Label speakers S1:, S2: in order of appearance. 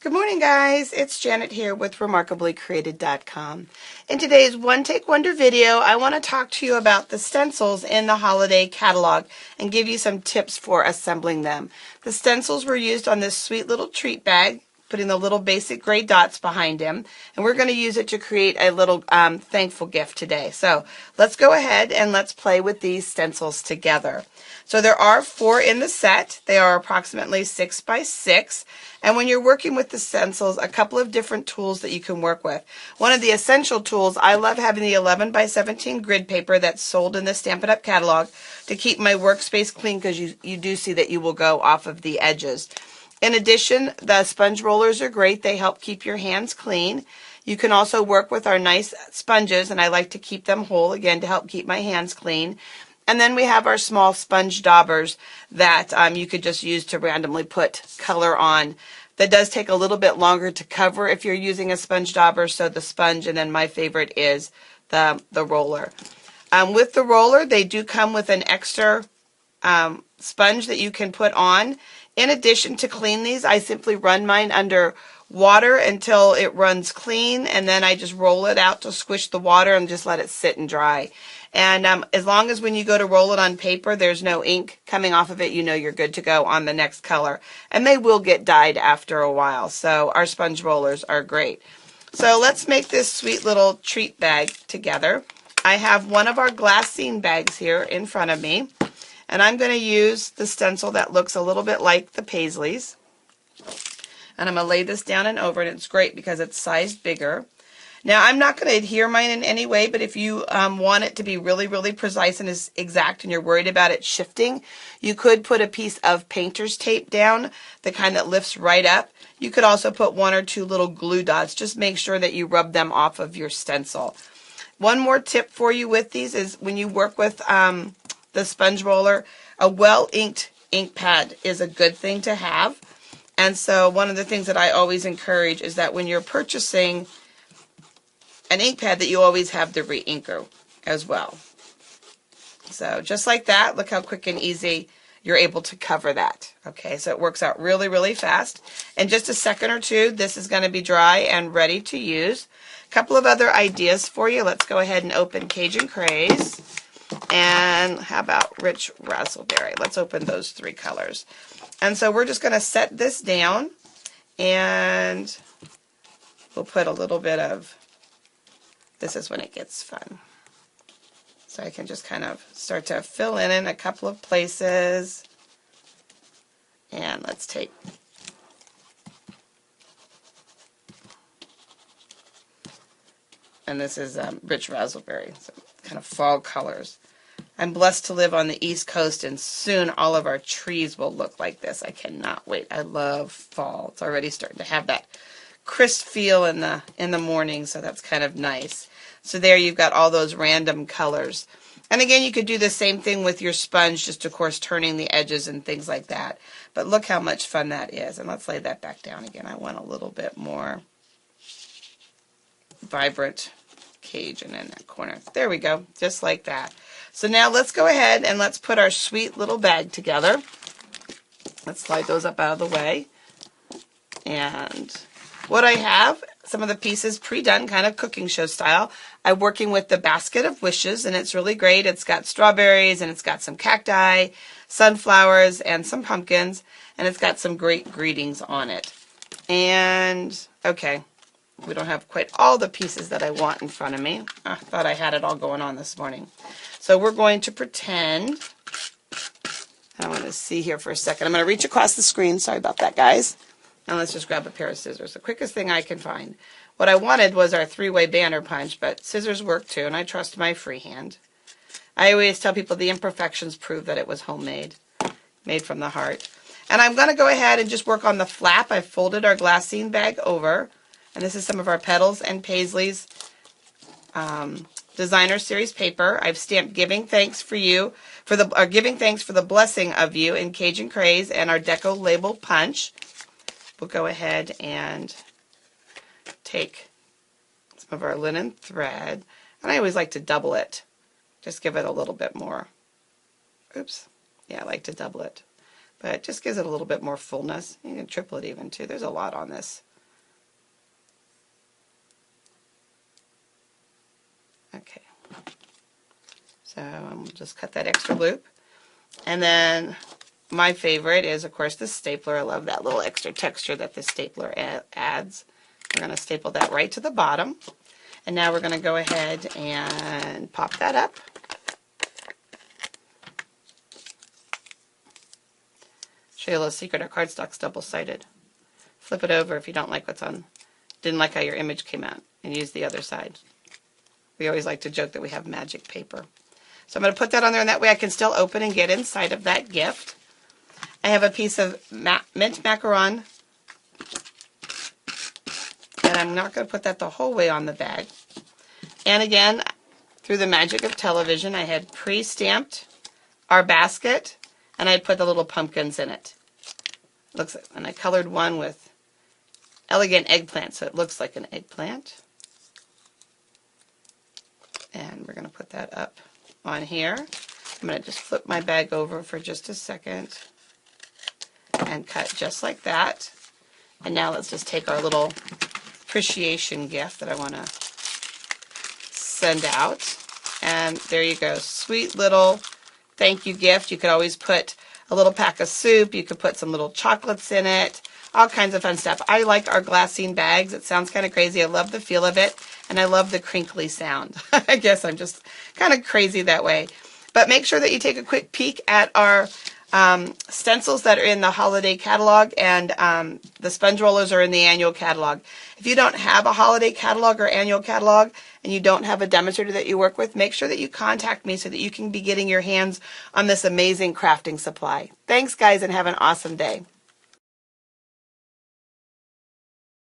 S1: Good morning, guys. It's Janet here with remarkablycreated.com. In today's One Take Wonder video, I want to talk to you about the stencils in the holiday catalog and give you some tips for assembling them. The stencils were used on this sweet little treat bag, putting the little basic gray dots behind him, and we're going to use it to create a little thankful gift today. So let's go ahead and let's play with these stencils together. So there are 4 in the set. They are approximately 6 by 6. And when you're working with the stencils, a couple of different tools that you can work with. One of the essential tools, I love having the 11 by 17 grid paper that's sold in the Stampin' Up! Catalog to keep my workspace clean, because you do see that you will go off of the edges. In addition, the sponge rollers are great. They help keep your hands clean. You can also work with our nice sponges, and I like to keep them whole, again, to help keep my hands clean. And then we have our small sponge daubers that you could just use to randomly put color on. That does take a little bit longer to cover if you're using a sponge dauber, so the sponge, and then my favorite is the roller. With the roller, they do come with an extra sponge that you can put on. In addition, to clean these, I simply run mine under water until it runs clean, and then I just roll it out to squish the water and just let it sit and dry. And as long as when you go to roll it on paper, there's no ink coming off of it, you know you're good to go on the next color. And they will get dyed after a while, so our sponge rollers are great. So let's make this sweet little treat bag together. I have one of our glassine bags here in front of me, and I'm going to use the stencil that looks a little bit like the Paisleys. And I'm going to lay this down and over, and it's great because it's sized bigger. Now, I'm not going to adhere mine in any way, but if you want it to be really, really precise and exact and you're worried about it shifting, you could put a piece of painter's tape down, the kind that lifts right up. You could also put 1 or 2 little glue dots. Just make sure that you rub them off of your stencil. One more tip for you with these is when you work with the sponge roller, a well-inked ink pad is a good thing to have. And so one of the things that I always encourage is that when you're purchasing an ink pad, that you always have the re-inker as well. So just like that, look how quick and easy you're able to cover that. Okay, so it works out really, really fast. In just a second or two, this is going to be dry and ready to use. A couple of other ideas for you. Let's go ahead and open Cajun Craze. And how about Rich Razzleberry? Let's open those 3 colors. And so we're just going to set this down, and we'll put a little bit of, this is when it gets fun. So I can just kind of start to fill in a couple of places. And let's take, and this is Rich Razzleberry, so kind of fall colors. I'm blessed to live on the East Coast, and soon all of our trees will look like this. I cannot wait. I love fall. It's already starting to have that crisp feel in the morning, so that's kind of nice. So there you've got all those random colors. And again, you could do the same thing with your sponge, just of course turning the edges and things like that. But look how much fun that is. And let's lay that back down again. I want a little bit more vibrant Cajun in that corner. There we go, just like that. So now let's go ahead and let's put our sweet little bag together. Let's slide those up out of the way. And what I have, some of the pieces pre-done, kind of cooking show style. I'm working with the Basket of Wishes, and it's really great. It's got strawberries, and it's got some cacti, sunflowers, and some pumpkins, and it's got some great greetings on it. And, okay, we don't have quite all the pieces that I want in front of me. I thought I had it all going on this morning. So we're going to pretend, I want to see here for a second. I'm going to reach across the screen. Sorry about that, guys. Now let's just grab a pair of scissors, the quickest thing I can find. What I wanted was our 3-way banner punch, but scissors work too, and I trust my freehand. I always tell people the imperfections prove that it was homemade, made from the heart. And I'm going to go ahead and just work on the flap. I folded our glassine bag over, and this is some of our Petals and Paisleys Designer Series paper. I've stamped Giving Thanks for You, Giving Thanks for the Blessing of You in Cajun Craze and our Deco Label Punch. We'll go ahead and take some of our linen thread, and I always like to double it. Just give it a little bit more. Oops. Yeah, I like to double it. But it just gives it a little bit more fullness. You can triple it even too. There's a lot on this. Okay. So I'm just cut that extra loop. And then my favorite is, of course, the stapler. I love that little extra texture that the stapler adds. We're going to staple that right to the bottom. And now we're going to go ahead and pop that up. Show you a little secret. Our cardstock's double-sided. Flip it over if you don't like what's on. Didn't like how your image came out, and use the other side. We always like to joke that we have magic paper. So I'm going to put that on there, and that way I can still open and get inside of that gift. I have a piece of mint macaron, and I'm not going to put that the whole way on the bag. And again, through the magic of television, I had pre-stamped our basket, and I put the little pumpkins in it. And I colored one with elegant eggplant, so it looks like an eggplant. And we're going to put that up on here. I'm going to just flip my bag over for just a second and cut just like that. And now let's just take our little appreciation gift that I want to send out. And there you go. Sweet little thank you gift. You could always put a little pack of soup. You could put some little chocolates in it. All kinds of fun stuff. I like our glassine bags. It sounds kind of crazy. I love the feel of it. And I love the crinkly sound. I guess I'm just kind of crazy that way. But make sure that you take a quick peek at our stencils that are in the holiday catalog, and the sponge rollers are in the annual catalog. If you don't have a holiday catalog or annual catalog, and you don't have a demonstrator that you work with, make sure that you contact me so that you can be getting your hands on this amazing crafting supply. Thanks, guys, and have an awesome day.